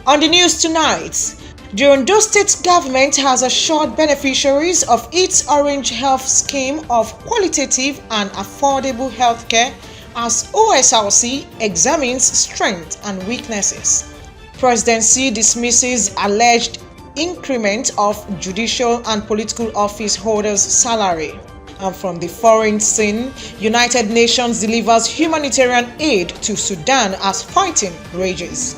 On the news tonight, the Ondo State government has assured beneficiaries of its Orange Health scheme of qualitative and affordable healthcare as OSRC examines strengths and weaknesses. Presidency dismisses alleged increment of judicial and political office holders' salary. And from the foreign scene, United Nations delivers humanitarian aid to Sudan as fighting rages.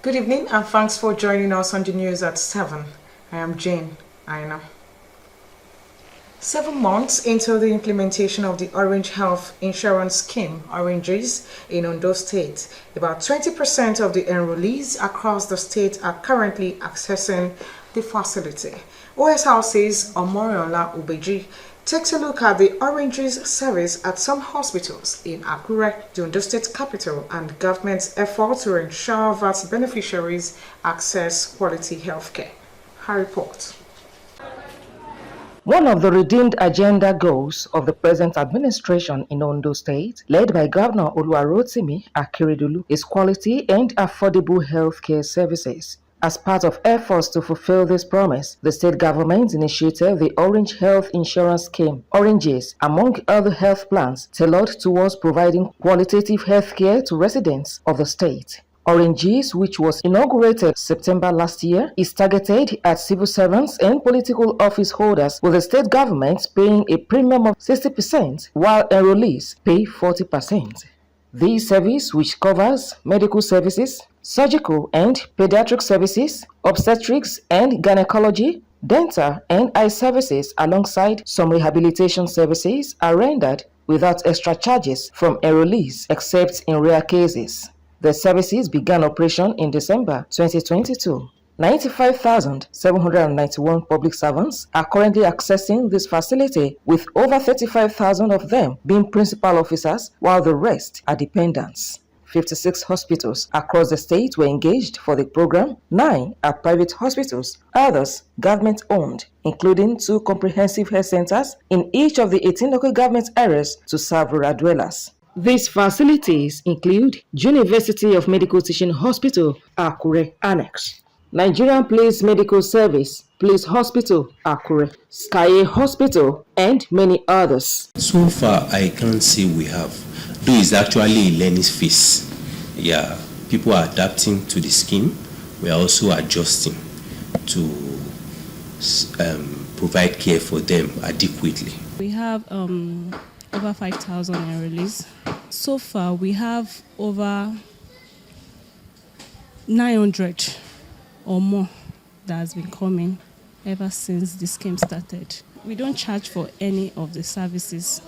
Good evening and thanks for joining us on the news at 7. I am Jane Aina. 7 months into the implementation of the Orange Health Insurance Scheme, Oranges, in Ondo State, about 20% of the enrollees across the state are currently accessing the facility. OSRC's Omoriola Ubeji takes a look at the Oranges service at some hospitals in Akure, the Ondo State capital, and government's effort to ensure that beneficiaries access quality healthcare. Her report. One of the redeemed agenda goals of the present administration in Ondo State, led by Governor Oluwarotimi Akeredolu, is quality and affordable healthcare services. As part of efforts to fulfill this promise, the state government initiated the Orange Health Insurance Scheme, Oranges, among other health plans tailored towards providing qualitative healthcare to residents of the state. Oranges, which was inaugurated September last year, is targeted at civil servants and political office holders, with the state government paying a premium of 60%, while enrollees pay 40%. This service, which covers medical services, surgical and pediatric services, obstetrics and gynecology, dental and eye services, alongside some rehabilitation services, are rendered without extra charges from enrollees, except in rare cases. The services began operation in December 2022. 95,791 public servants are currently accessing this facility, with over 35,000 of them being principal officers, while the rest are dependents. 56 hospitals across the state were engaged for the program. 9 are private hospitals, others government-owned, including 2 comprehensive health centers in each of the 18 local government areas to serve rural dwellers. These facilities include University of Medical Teaching Hospital, Akure Annex, Nigerian Police Medical Service, Police Hospital, Akure, Skaye Hospital, and many others. So far, I can't say we have. Though it's actually a learning phase. Yeah, people are adapting to the scheme. We are also adjusting to provide care for them adequately. We have over 5,000 enrollees. So far, we have over 900 or more that has been coming ever since the scheme started. We don't charge for any of the services.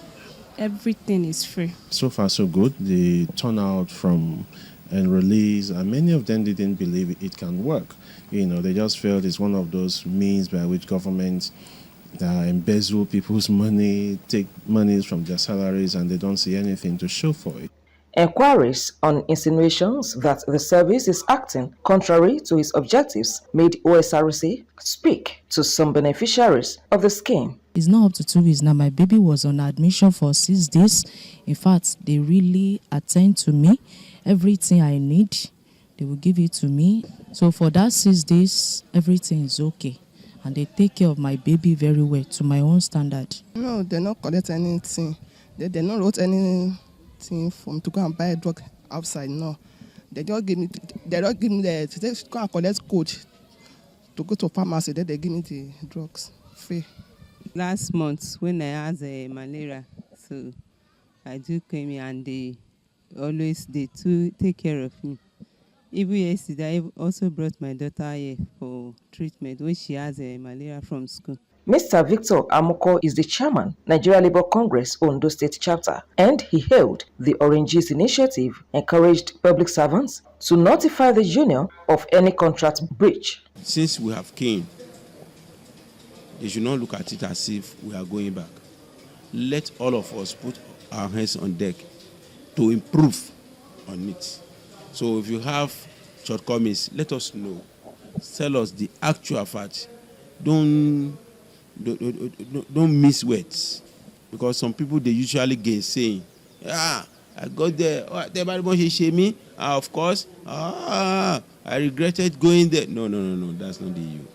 Everything is free. So far, so good. The turnout from enrollees, and many of them didn't believe it can work. They just felt it's one of those means by which governments embezzle people's money, take monies from their salaries, and they don't see anything to show for it. Enquiries on insinuations that the service is acting contrary to its objectives made OSRC speak to some beneficiaries of the scheme. It's not up to 2 weeks now. My baby was on admission for 6 days. In fact, they really attend to me. Everything I need, they will give it to me. So for that 6 days, everything is okay. And they take care of my baby very well, to my own standard. No, they don't collect anything. They don't wrote anything from to go and buy a drug outside. No, they just give me. They don't give me the. They go and collect coach to go to pharmacy. Then they give me the drugs free. Last month when I had malaria, so I do came here and they always to take care of me. Even yesterday, I also brought my daughter here for treatment when she has malaria from school. Mr. Victor Amoko is the chairman, Nigeria Labour Congress Ondo State Chapter, and he hailed the Oranges initiative, encouraged public servants to notify the union of any contract breach. Since we have came, they should not look at it as if we are going back. Let all of us put our hands on deck to improve on it. So if you have shortcomings, let us know. Tell us the actual fact. Don't miss words, because some people, they usually gain saying, I got there. Of course. I regretted going there. No. That's not the you.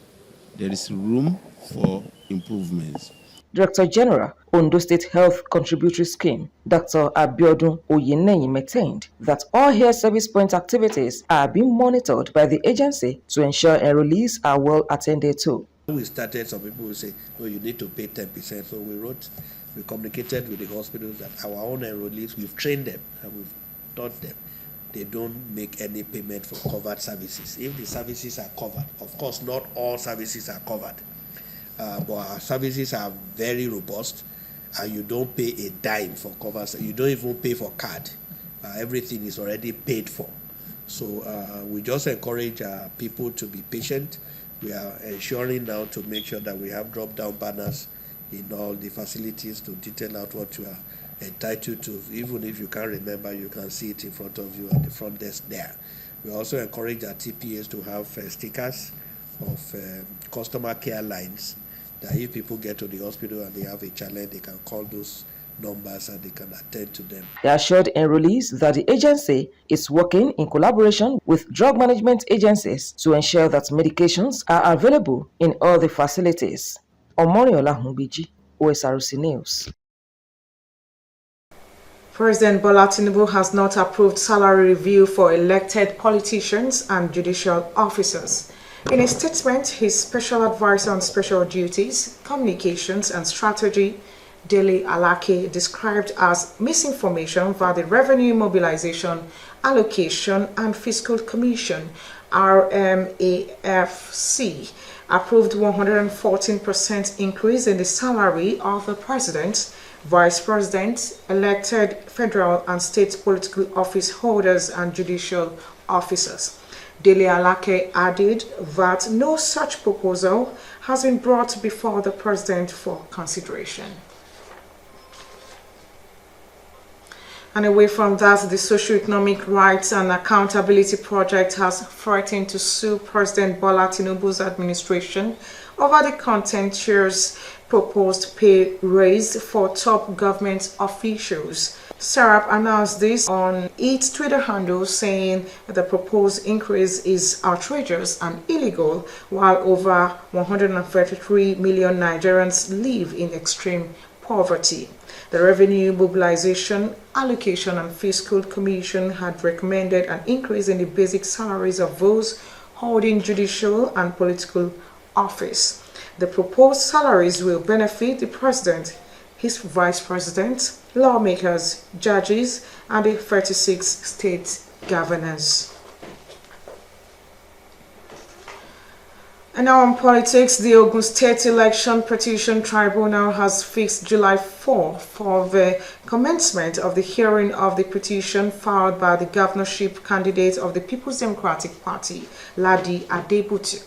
There is room for improvements. Director General, Ondo State Health Contributory Scheme, Dr. Abiodun Oyeneyi maintained that all health service point activities are being monitored by the agency to ensure enrollees are well attended to. We started, some people will say, no, you need to pay 10%. So we communicated with the hospitals that our own enrollees, we've trained them and we've taught them. They don't make any payment for covered services. If the services are covered, of course, not all services are covered. But our services are very robust, and you don't pay a dime for covers. You don't even pay for card. Everything is already paid for. So we just encourage people to be patient. We are ensuring now to make sure that we have drop-down banners in all the facilities to detail out what you are entitled to. Even if you can't remember, you can see it in front of you at the front desk there. We also encourage our TPAs to have stickers of customer care lines, that if people get to the hospital and they have a challenge, they can call those numbers and they can attend to them. They assured enrollees that the agency is working in collaboration with drug management agencies to ensure that medications are available in all the facilities. Omoriola Humbiji, Osrc News. President Bola Tinubu has not approved salary review for elected politicians and judicial officers. In a statement, his special advisor on special duties, communications and strategy, Dele Alake, described as misinformation via the Revenue Mobilization, Allocation and Fiscal Commission, RMAFC, approved 114% increase in the salary of the President, Vice President, elected federal and state political office holders and judicial officers. Dele Alake added that no such proposal has been brought before the President for consideration. And away from that, the Socio-Economic Rights and Accountability Project has threatened to sue President Bola Tinubu's administration over the contentious proposed pay raise for top government officials. SERAP announced this on its Twitter handle, saying the proposed increase is outrageous and illegal, while over 133 million Nigerians live in extreme poverty. The Revenue Mobilization, Allocation and Fiscal Commission had recommended an increase in the basic salaries of those holding judicial and political office. The proposed salaries will benefit the President, his Vice President, lawmakers, judges, and the 36 state governors. And now on politics, the Ogun State Election Petition Tribunal has fixed July 4 for the commencement of the hearing of the petition filed by the governorship candidate of the People's Democratic Party, Ladi Adebutu.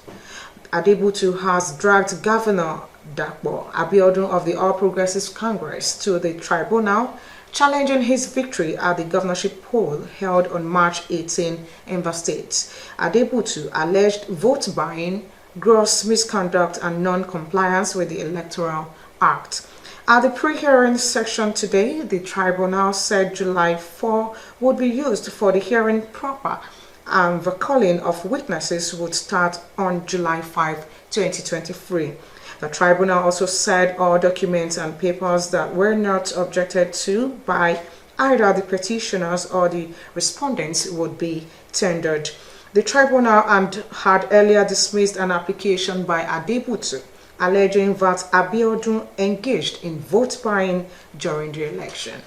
Adebutu has dragged Governor Dapo Abiodun of the All Progressives Congress to the tribunal, challenging his victory at the governorship poll held on March 18 in the state. Adebutu alleged vote buying, gross misconduct and non-compliance with the Electoral Act. At the pre-hearing section today, the tribunal said July 4 would be used for the hearing proper, and the calling of witnesses would start on July 5, 2023. The tribunal also said all documents and papers that were not objected to by either the petitioners or the respondents would be tendered. The tribunal had earlier dismissed an application by Adebutu, alleging that Abiodun engaged in vote buying during the election.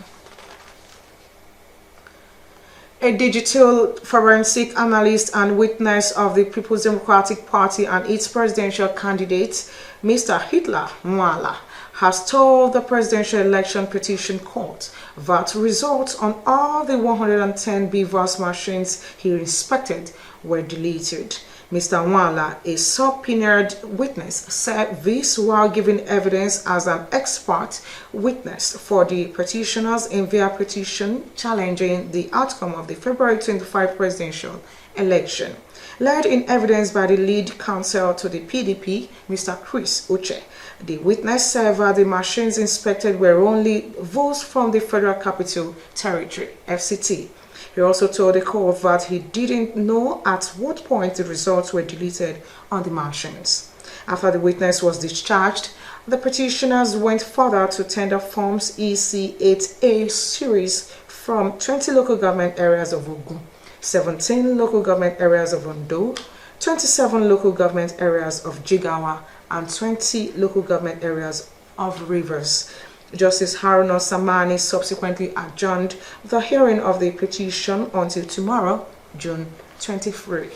A digital forensic analyst and witness of the People's Democratic Party and its presidential candidate, Mr. Hitler Mwala, has told the Presidential Election Petition Court that results on all the 110 BVAS machines he inspected were deleted. Mr. Nwala, a subpoenaed witness, said this while giving evidence as an expert witness for the petitioners in their petition challenging the outcome of the February 25 presidential election. Led in evidence by the lead counsel to the PDP, Mr. Chris Uche, the witness said that the machines inspected were only votes from the Federal Capital Territory, FCT. He also told the court that he didn't know at what point the results were deleted on the machines. After the witness was discharged, the petitioners went further to tender forms EC8A series from 20 local government areas of Ogun, 17 local government areas of Ondo, 27 local government areas of Jigawa, and 20 local government areas of Rivers. Justice Haruna Samani subsequently adjourned the hearing of the petition until tomorrow, June 23.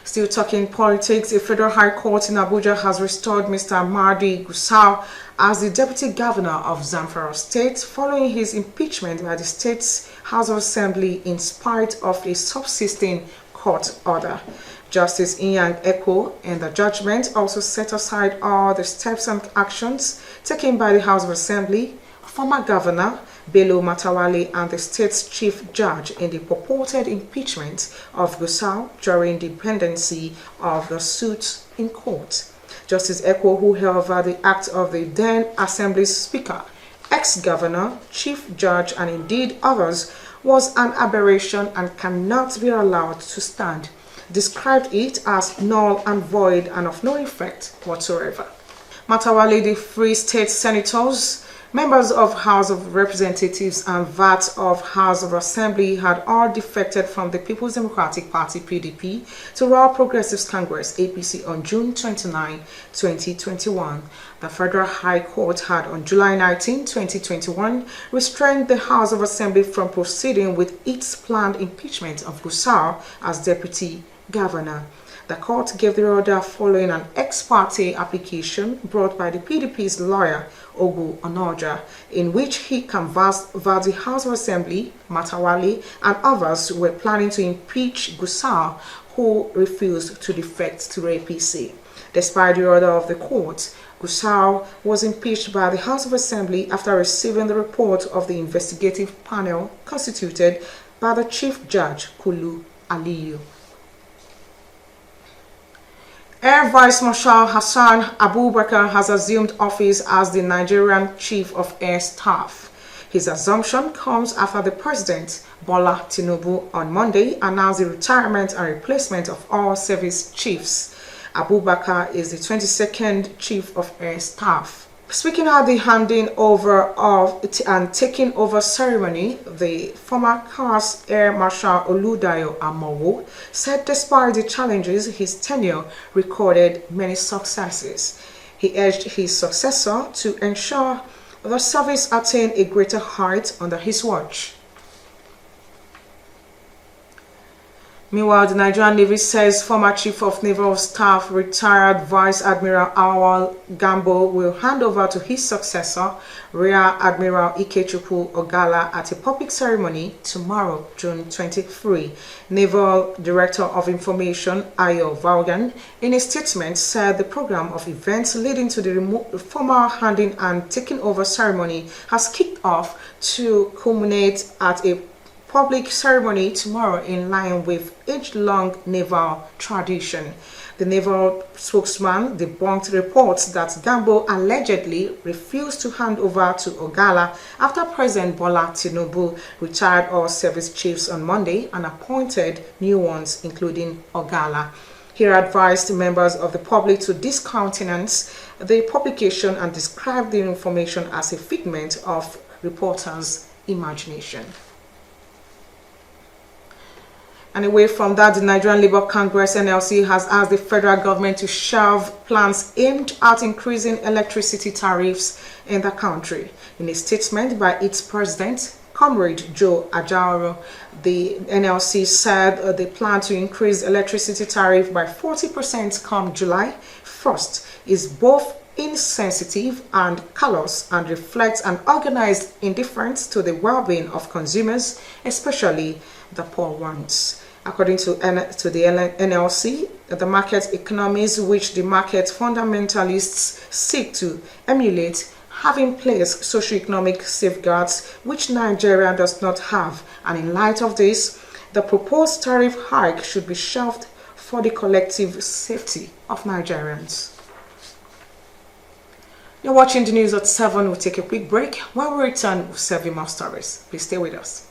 Still talking politics, a federal high court in Abuja has restored Mr. Mahdi Gusau as the deputy governor of Zamfara state following his impeachment by the state's House of Assembly in spite of a subsisting court order. Justice Inyang Eko in the judgment also set aside all the steps and actions taken by the House of Assembly, former governor Bello Matawale, and the state's chief judge in the purported impeachment of Gusau during the pendency of the suit in court. Justice Eko, who held over the act of the then Assembly Speaker, ex-governor, chief judge, and indeed others, was an aberration and cannot be allowed to stand, described it as null and void and of no effect whatsoever. Matawale, the Free State Senators, members of House of Representatives, and that of House of Assembly had all defected from the People's Democratic Party (PDP) to All Progressives Congress (APC) on June 29, 2021. The Federal High Court had on July 19, 2021, restrained the House of Assembly from proceeding with its planned impeachment of Gusau as deputy governor. The court gave the order following an ex parte application brought by the PDP's lawyer, Ogu Onoja, in which he canvassed that the House of Assembly, Matawale, and others were planning to impeach Gusau, who refused to defect to APC. Despite the order of the court, Gusau was impeached by the House of Assembly after receiving the report of the investigative panel constituted by the Chief Judge, Kulu Aliyu. Air Vice Marshal Hassan Abubakar has assumed office as the Nigerian Chief of Air Staff. His assumption comes after the President, Bola Tinubu, on Monday announced the retirement and replacement of all service chiefs. Abubakar is the 22nd Chief of Air Staff. Speaking at the handing over of and taking over ceremony, the former CAS Air Marshal Oludayo Amowo said despite the challenges, his tenure recorded many successes. He urged his successor to ensure the service attained a greater height under his watch. Meanwhile, the Nigerian Navy says former Chief of Naval Staff, retired Vice Admiral Awal Gambo, will hand over to his successor, Rear Admiral Ikechukwu Ogala, at a public ceremony tomorrow, June 23. Naval Director of Information, Ayo Vaughan, in a statement said the program of events leading to the formal handing and taking over ceremony has kicked off to culminate at a public ceremony tomorrow in line with age-long naval tradition. The naval spokesman debunked reports that Gambo allegedly refused to hand over to Ogala after President Bola Tinubu retired all service chiefs on Monday and appointed new ones, including Ogala. He advised members of the public to discountenance the publication and describe the information as a figment of reporters' imagination. And away from that, the Nigerian Labour Congress (NLC) has asked the federal government to shelve plans aimed at increasing electricity tariffs in the country. In a statement by its president, Comrade Joe Ajaero, the NLC said they plan to increase electricity tariff by 40% come July 1st is both insensitive and callous and reflects an organized indifference to the well-being of consumers, especially the poor ones. According to the NLC, the market economies which the market fundamentalists seek to emulate have in place socioeconomic safeguards which Nigeria does not have, and in light of this, the proposed tariff hike should be shelved for the collective safety of Nigerians. You're watching the news at 7. We'll take a quick break. When we return, we'll serve you more stories. Please stay with us.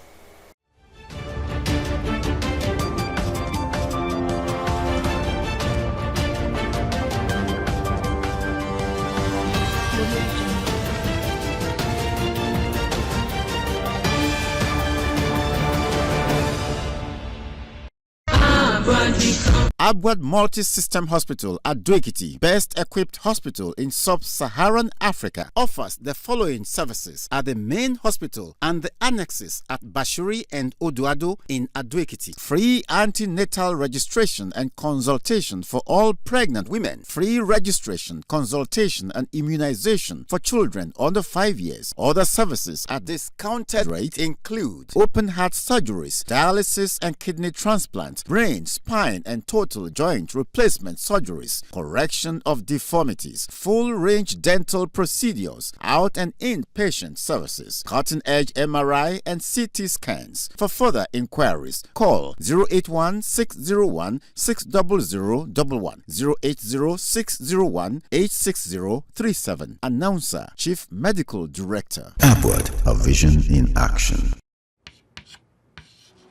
Abwad Multi-System Hospital at Doekiti, best equipped hospital in sub-Saharan Africa, offers the following services at the main hospital and the annexes at Bashuri and Oduado in Adoekiti. Free antenatal registration and consultation for all pregnant women. Free registration, consultation and immunization for children under 5 years. Other services at discounted rate include open heart surgeries, dialysis and kidney transplant, brain, spine and total joint replacement surgeries, correction of deformities, full range dental procedures, out and inpatient services, cutting edge MRI and CT scans. For further inquiries, call 081-601-60011, 080-601-86037. Announcer, Chief Medical Director. Upward, a vision in action.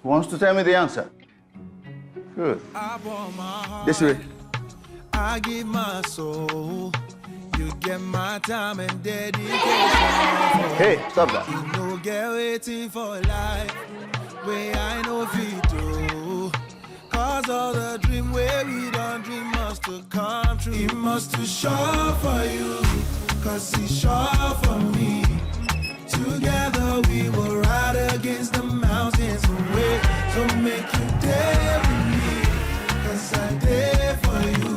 Who wants to tell me the answer? Good. This way. I give my soul. You get my time and dedication. Hey, stop that. You know, get waiting for life. Where I know fit to. Cause all the dream where we don't dream must to come true. It must to show for you. Cause it's sure for me. Together we will ride against the mountains away. So make you dare with me. Cause I dare for you.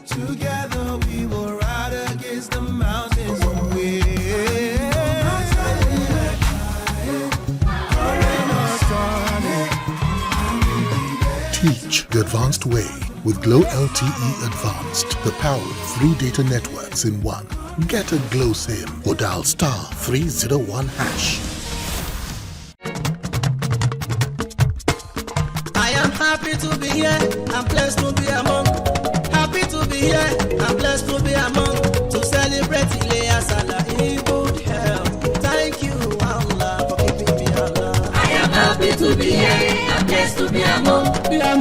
Together we will ride against the mountains away. Teach the advanced way with Glow LTE Advanced, the power of 3 data networks in one. Get a Glow SIM or dial *301#. I am happy to be here. I'm blessed to be among. Happy to be here. I'm blessed to be among. To celebrate Ilea Salah in good health. Thank you, Allah, for keeping me alive. I am happy to be here. I'm blessed to be among.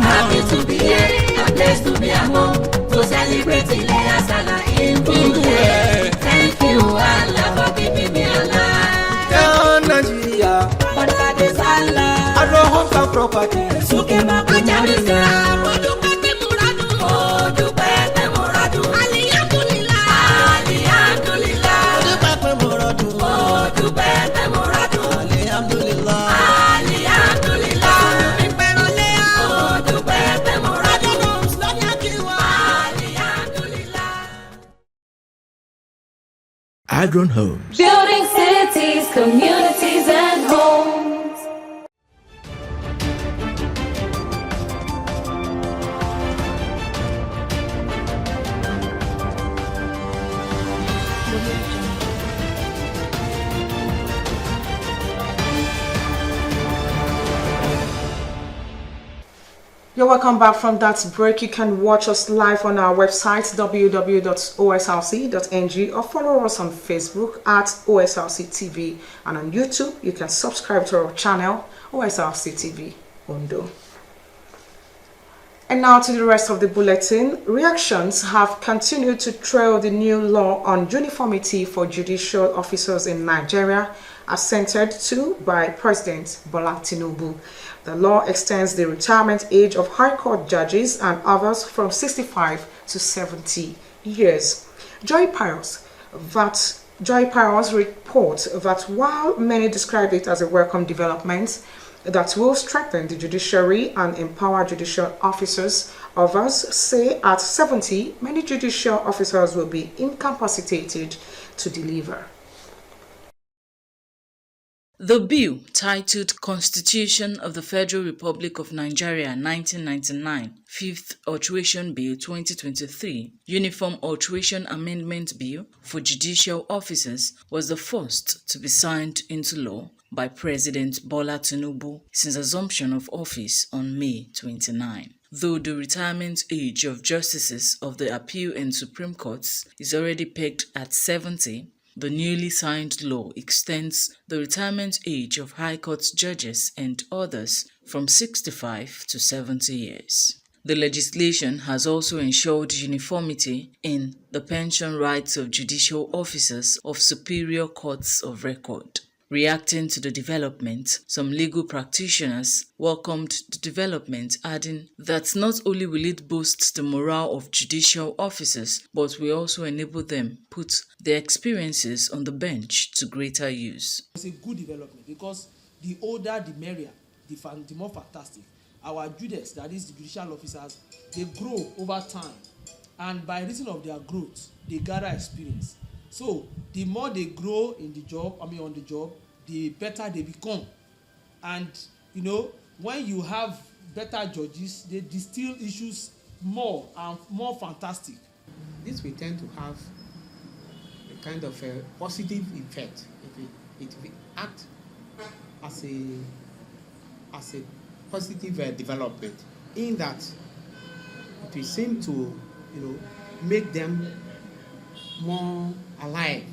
Happy to be here. I'm blessed to be among. To celebrate Ilea Salah in good health. Thank you, Allah, for keeping me alive. Down Nigeria, but that is Allah. I know homes and property. Sukema Kanyamisa. Modupete Muradu. Modupete Muradu. Alhamdulillah. Alhamdulillah. Modupete Muradu. Modupete Muradu. Alhamdulillah. Alhamdulillah. Imperolea. Modupete Muradu. Alhamdulillah. Agron Homes. Building cities, communities, and homes. You're welcome back from that break. You can watch us live on our website www.osrc.ng or follow us on Facebook at OSRC TV, and on YouTube you can subscribe to our channel OSRC TV Ondo. And now to the rest of the bulletin. Reactions have continued to trail the new law on uniformity for judicial officers in Nigeria, assented to by President Bola Tinubu. The law extends the retirement age of High Court judges and others from 65 to 70 years. Joy Pius reports that while many describe it as a welcome development that will strengthen the judiciary and empower judicial officers, others say at 70, many judicial officers will be incapacitated to deliver. The bill, titled Constitution of the Federal Republic of Nigeria 1999, 5th Alteration Bill 2023, Uniform Alteration Amendment Bill for Judicial Officers, was the first to be signed into law by President Bola Tinubu since assumption of office on May 29. Though the retirement age of justices of the Appeal and Supreme Courts is already pegged at 70, the newly signed law extends the retirement age of High Court judges and others from 65 to 70 years. The legislation has also ensured uniformity in the pension rights of judicial officers of superior courts of record. Reacting to the development, some legal practitioners welcomed the development, adding that not only will it boost the morale of judicial officers, but will also enable them put their experiences on the bench to greater use. It's a good development because the older the merrier, the more fantastic. Our judges, that is the judicial officers, they grow over time, and by reason of their growth, they gather experience. So the more they grow in the job, on the job, the better they become. And when you have better judges, they distill issues more and more fantastic. This will tend to have a kind of a positive effect. It will act as a positive development, in that it will seem to make them more alive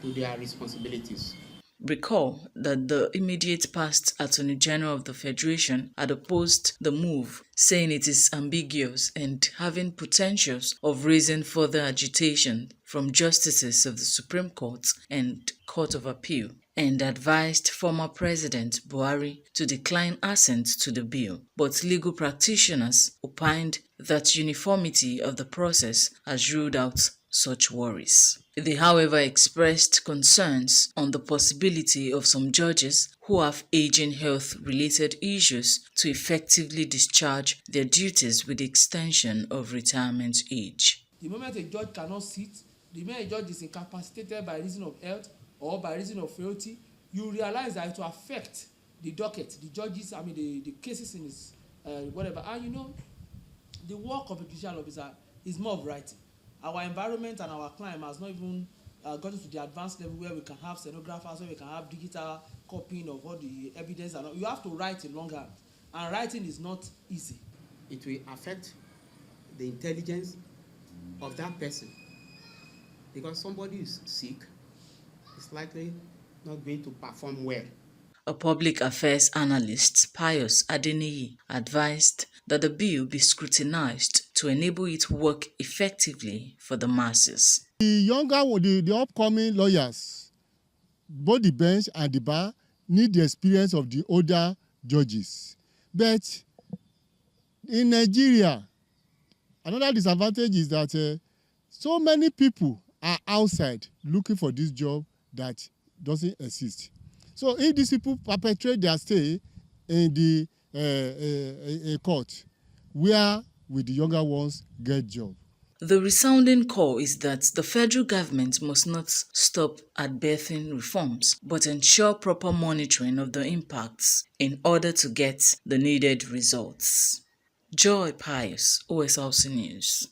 to their responsibilities. Recall that the immediate past Attorney General of the Federation had opposed the move, saying it is ambiguous and having potentials of raising further agitation from justices of the Supreme Court and Court of Appeal, and advised former President Buhari to decline assent to the bill. But legal practitioners opined that uniformity of the process has ruled out such worries. They, however, expressed concerns on the possibility of some judges who have aging health-related issues to effectively discharge their duties with the extension of retirement age. The moment a judge cannot sit, the moment a judge is incapacitated by reason of health or by reason of frailty, you realize that it will affect the docket, the judges, the cases in his whatever. And the work of a judicial officer is more of writing. Our environment and our climate has not even gotten to the advanced level where we can have stenographers, where we can have digital copying of all the evidence. And you have to write in longhand, and writing is not easy. It will affect the intelligence of that person, because somebody is sick, is likely not going to perform well. A public affairs analyst, Pius Adeniyi, advised that the bill be scrutinized to enable it to work effectively for the masses. The upcoming lawyers, both the bench and the bar, need the experience of the older judges. But in Nigeria, another disadvantage is that so many people are outside looking for this job that doesn't exist. So if these people perpetrate their stay in the court, where will the younger ones get job? The resounding call is that the federal government must not stop at birthing reforms, but ensure proper monitoring of the impacts in order to get the needed results. Joy Pius, Osrc News.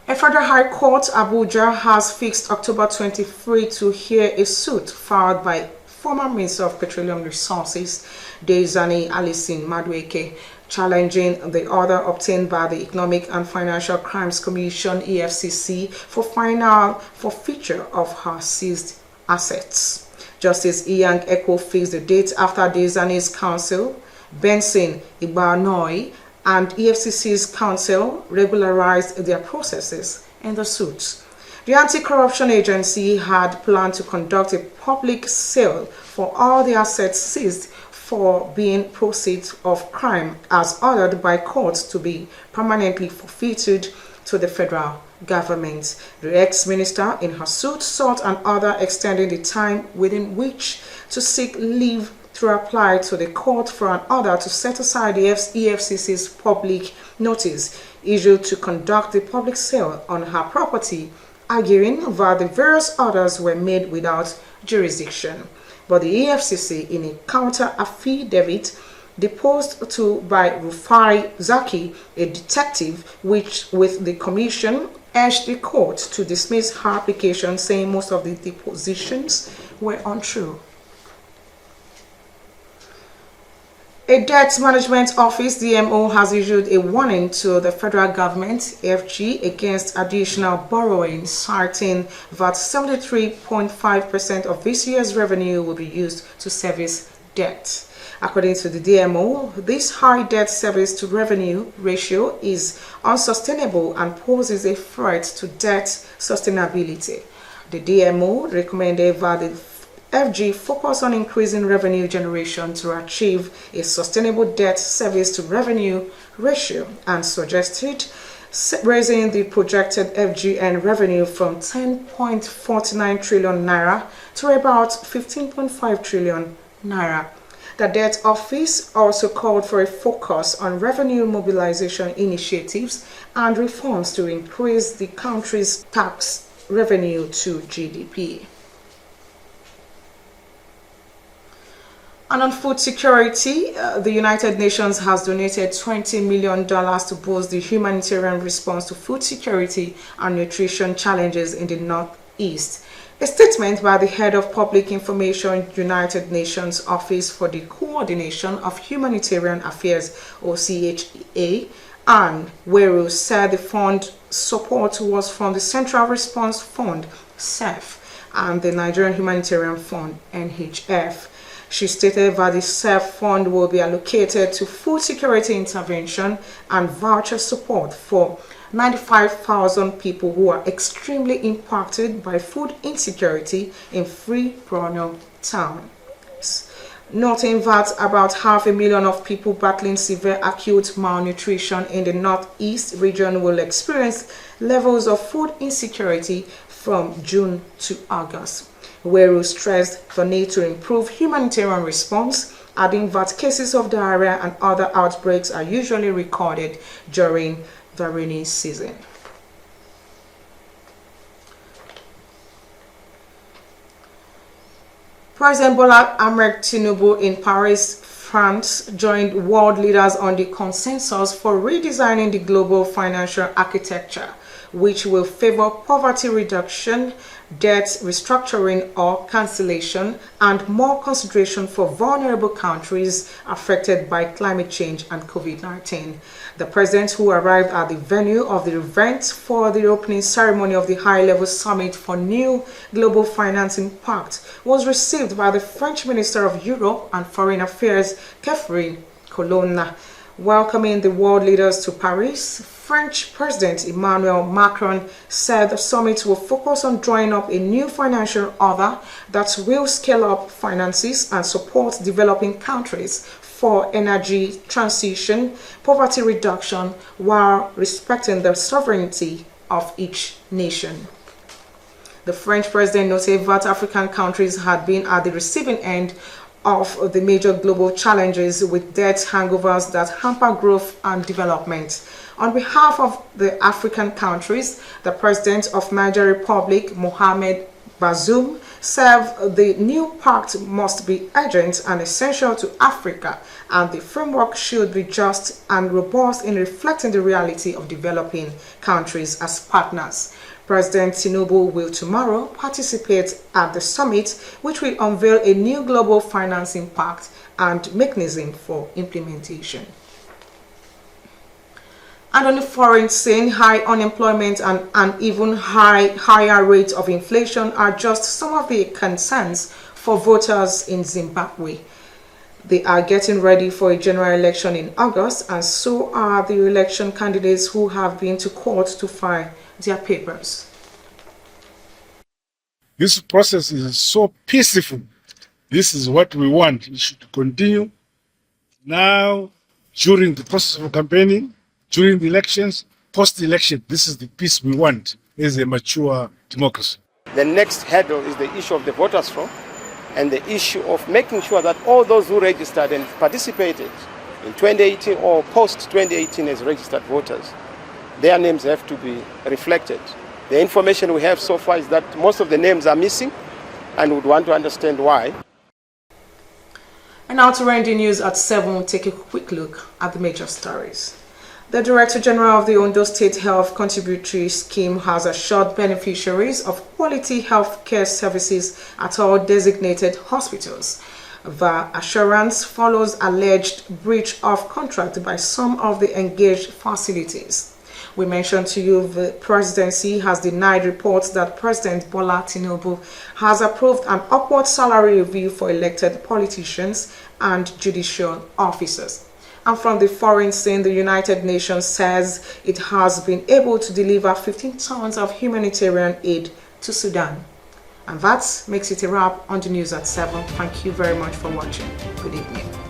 A federal high court, Abuja, has fixed October 23 to hear a suit filed by former Minister of Petroleum Resources, Dezani Alison Madueke, challenging the order obtained by the Economic and Financial Crimes Commission, EFCC, for final forfeiture of her seized assets. Justice Iyang Eko fixed the date after Dezani's counsel, Benson Igbanoi, and EFCC's counsel regularized their processes in the suits. The Anti-Corruption Agency had planned to conduct a public sale for all the assets seized for being proceeds of crime as ordered by courts to be permanently forfeited to the federal government. The ex-minister in her suit sought an order extending the time within which to seek leave to apply to the court for an order to set aside the EFCC's public notice issued to conduct the public sale on her property, arguing that the various orders were made without jurisdiction. But the EFCC, in a counter affidavit deposed to by Rufai Zaki, a detective with the commission, urged the court to dismiss her application, saying most of the depositions were untrue. A debt management office, DMO, has issued a warning to the federal government, FG, against additional borrowing, citing that 73.5% of this year's revenue will be used to service debt. According to the DMO, this high debt service to revenue ratio is unsustainable and poses a threat to debt sustainability. The DMO recommended that the FG focus on increasing revenue generation to achieve a sustainable debt service to revenue ratio and suggested raising the projected FGN revenue from 10.49 trillion naira to about 15.5 trillion naira. The debt office also called for a focus on revenue mobilization initiatives and reforms to increase the country's tax revenue to GDP. And on food security, the United Nations has donated $20 million to boost the humanitarian response to food security and nutrition challenges in the Northeast. A statement by the head of Public Information, United Nations Office for the Coordination of Humanitarian Affairs, OCHA, Anne Weru, said the fund support was from the Central Response Fund, CEF, and the Nigerian Humanitarian Fund, NHF. She stated that the CEF fund will be allocated to food security intervention and voucher support for 95,000 people who are extremely impacted by food insecurity in Free Borno town. Noting that about 500,000 of people battling severe acute malnutrition in the Northeast region will experience levels of food insecurity from June to August. Weru stressed the need to improve humanitarian response, adding that cases of diarrhea and other outbreaks are usually recorded during the rainy season. President Bola Ahmed Tinubu in Paris, France, joined world leaders on the consensus for redesigning the global financial architecture, which will favor poverty reduction, debt restructuring or cancellation, and more consideration for vulnerable countries affected by climate change and COVID-19. The president, who arrived at the venue of the event for the opening ceremony of the high-level summit for new global financing pact, was received by the French Minister of Europe and Foreign Affairs, Catherine Colonna. Welcoming the world leaders to Paris, French President Emmanuel Macron said the summit will focus on drawing up a new financial order that will scale up finances and support developing countries for energy transition, poverty reduction, while respecting the sovereignty of each nation. The French president noted that African countries had been at the receiving end of the major global challenges with debt hangovers that hamper growth and development. On behalf of the African countries, the President of Niger Republic, Mohamed Bazoum, said the new pact must be urgent and essential to Africa, and the framework should be just and robust in reflecting the reality of developing countries as partners. President Tinubu will tomorrow participate at the summit, which will unveil a new global financing pact and mechanism for implementation. And on the foreign scene, high unemployment and even higher rates of inflation are just some of the concerns for voters in Zimbabwe. They are getting ready for a general election in August, and so are the election candidates who have been to court to file their papers. This process is so peaceful. This is what we want. We should continue now, during the process of campaigning, during the elections, post-election. This is the peace we want as a mature democracy. The next hurdle is the issue of the voters' roll and the issue of making sure that all those who registered and participated in 2018 or post-2018 as registered voters, their names have to be reflected. The information we have so far is that most of the names are missing, and would want to understand why. And now to run the news at 7, we'll take a quick look at the major stories. The Director General of the Ondo State Health Contributory Scheme has assured beneficiaries of quality health care services at all designated hospitals. The assurance follows alleged breach of contract by some of the engaged facilities. We mentioned to you the presidency has denied reports that President Bola Tinubu has approved an upward salary review for elected politicians and judicial officers. And from the foreign scene, the United Nations says it has been able to deliver 15 tons of humanitarian aid to Sudan. And that makes it a wrap on the news at 7. Thank you very much for watching. Good evening.